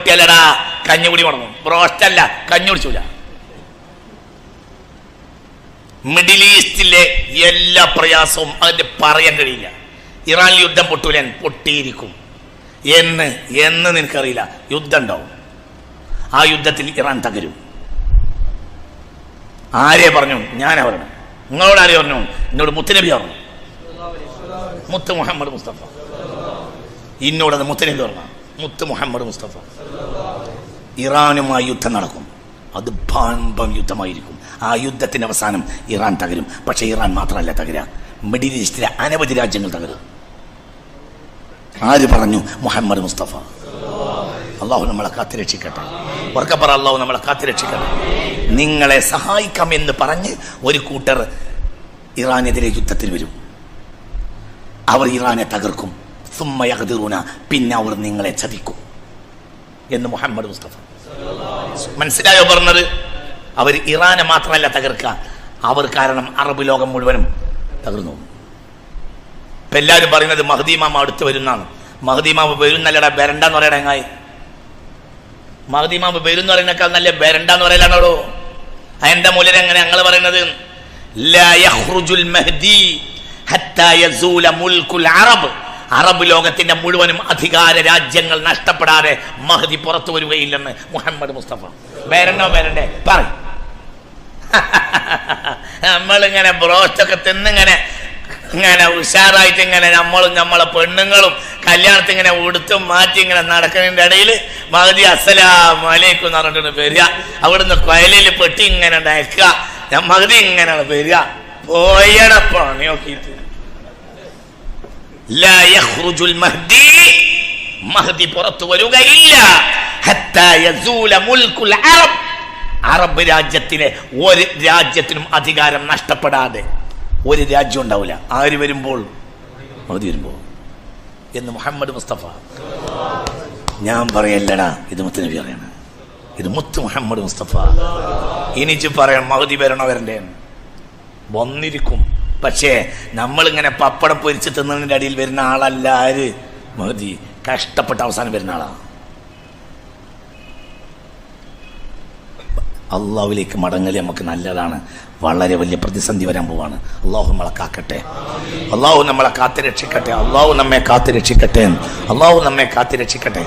ടാ കഞ്ഞുകുടി മുടങ്ങും. ബ്രോസ്റ്റല്ല, കഞ്ഞി കുടിച്ചൂല. മിഡിൽ ഈസ്റ്റിലെ എല്ലാ പ്രയാസവും അതിന്റെ പറയാൻ കഴിയില്ല. ഇറാനിൽ യുദ്ധം പൊട്ടൂലൻ, പൊട്ടിയിരിക്കും. എന്ന് നിനക്കറിയില്ല. യുദ്ധം ഉണ്ടാവും. ആ യുദ്ധത്തിൽ ഇറാൻ തകരും. ആരെ പറഞ്ഞു? ഞാനാ പറഞ്ഞു. നിങ്ങളോട് ആരെ പറഞ്ഞു? എന്നോട് മുത്തുനബി പറഞ്ഞു. മുത്ത് മുഹമ്മദ് മുസ്തഫ. ഇന്നോടത് മുത്തുനബി പറഞ്ഞു. മുത്ത് മുഹമ്മദ് മുസ്തഫ. ഇറാനുമായി യുദ്ധം നടക്കും. അത് ഭയങ്കര യുദ്ധമായിരിക്കും. ആ യുദ്ധത്തിന്റെ അവസാനം ഇറാൻ തകരും. പക്ഷെ ഇറാൻ മാത്രമല്ല തകരുക, മിഡിൽ ഈസ്റ്റിലെ അനവധി രാജ്യങ്ങൾ തകരും. ആര് പറഞ്ഞു? മുഹമ്മദ് മുസ്തഫ. അള്ളാഹു നമ്മളെ കാത്തുരക്ഷിക്കട്ടെ. ഉറക്കപ്പറ, അള്ളാഹു നമ്മളെ കാത്തുരക്ഷിക്കട്ടെ. നിങ്ങളെ സഹായിക്കാമെന്ന് പറഞ്ഞ് ഒരു കൂട്ടർ ഇറാനെതിരെ യുദ്ധത്തിൽ വരും. അവർ ഇറാനെ തകർക്കും. സുമ്മ യഖ്ദിറൂന, പിന്നെ അവർ നിങ്ങളെ ചതിക്കും എന്ന് മുഹമ്മദ് മുസ്തഫ. മനസ്സിലായോ പറഞ്ഞത്? അവർ ഇറാനെ മാത്രമല്ല തകർക്കുക, അവർ കാരണം അറബ് ലോകം മുഴുവനും തകർന്നു. ഇപ്പൊ എല്ലാവരും പറയുന്നത് മഹ്ദി ഇമാം അടുത്ത് വരുന്നാണ്. മഹ്ദി ഇമാം വരുന്നല്ലടാ, ബെരണ്ടെന്ന് പറയണ. എങ്ങായി മഹ്ദി ഇമാം വരുന്ന് പറയുന്നേക്കാൾ നല്ല ബെരണ്ടെന്ന് പറയലാണോ? അതിന്റെ മൂല്യം എങ്ങനെ ഞങ്ങൾ പറയുന്നത്? ലാ യഖ്റുജുൽ മഹ്ദി ഹത്താ യസൂല മുൽകുൽ അറബ്. അറബ് ലോകത്തിന്റെ മുഴുവനും അധികാര രാജ്യങ്ങൾ നഷ്ടപ്പെടാതെ മഹ്ദി പുറത്തു വരികയില്ലെന്ന് മുഹമ്മദ് മുസ്തഫ. ബേരണ്ടോ ബേരണ്ടേ പറ. നമ്മളിങ്ങനെ ബ്രോസ്റ്റൊക്കെ തിന്നിങ്ങനെ ഉഷാറായിട്ട് ഇങ്ങനെ നമ്മളും നമ്മളെ പെണ്ണുങ്ങളും കല്യാണത്തിൽ ഇങ്ങനെ ഉടുത്തും മാറ്റി ഇങ്ങനെ നടക്കുന്നതിന്റെ ഇടയിൽ മഹ്ദി അസ്സലാമു അലൈക്കും എന്ന് പറഞ്ഞിട്ട് വരിക. അവിടുന്ന് കൊയലിൽ പെട്ടി ഇങ്ങനെ ഡയക്കുക. മഹ്ദി ഇങ്ങനെ വരിക. പോയട പണി നോക്കിയിട്ട് ലാ യഖ്റുജുൽ മഹ്ദി, മഹ്ദി പുറത്തു വരികയില്ല. ഹത്താ യസൂല മുൽകുൽ അറബ്, അറബ് രാജ്യത്തിലെ ഒരു രാജ്യത്തിനും അധികാരം നഷ്ടപ്പെടാതെ ഒരു രാജ്യം ഉണ്ടാവില്ല. ആര് വരുമ്പോൾ? മഹ്ദി വരുമ്പോൾ എന്ന് മുഹമ്മദ് മുസ്തഫ. ഞാൻ പറയല്ലടാ, ഇത് മുത്ത് നബി പറയണ. ഇത് മുത്ത് മുഹമ്മദ് മുസ്തഫ. ഇനിച്ച് പറയാൻ മഹ്ദി വരണോ വരണ്ടേ? വന്നിരിക്കും. പക്ഷേ നമ്മളിങ്ങനെ പപ്പടം പൊരിച്ച് തിന്നതിൻ്റെ അടിയിൽ വരുന്ന ആളല്ല ആര്? മഹ്ദി. കഷ്ടപ്പെട്ട അവസാനം വരുന്ന ആളാണ്. അള്ളാഹുവിലേക്ക് മടങ്ങൽ നമുക്ക് നല്ലതാണ്. വളരെ വലിയ പ്രതിസന്ധി വരാൻ പോവാണ്. അള്ളാഹു നമ്മളെ കാക്കട്ടെ. അള്ളാഹു നമ്മളെ കാത്തുരക്ഷിക്കട്ടെ. അള്ളാഹു നമ്മെ കാത്തുരക്ഷിക്കട്ടെ. അള്ളാഹു നമ്മെ കാത്തുരക്ഷിക്കട്ടെ.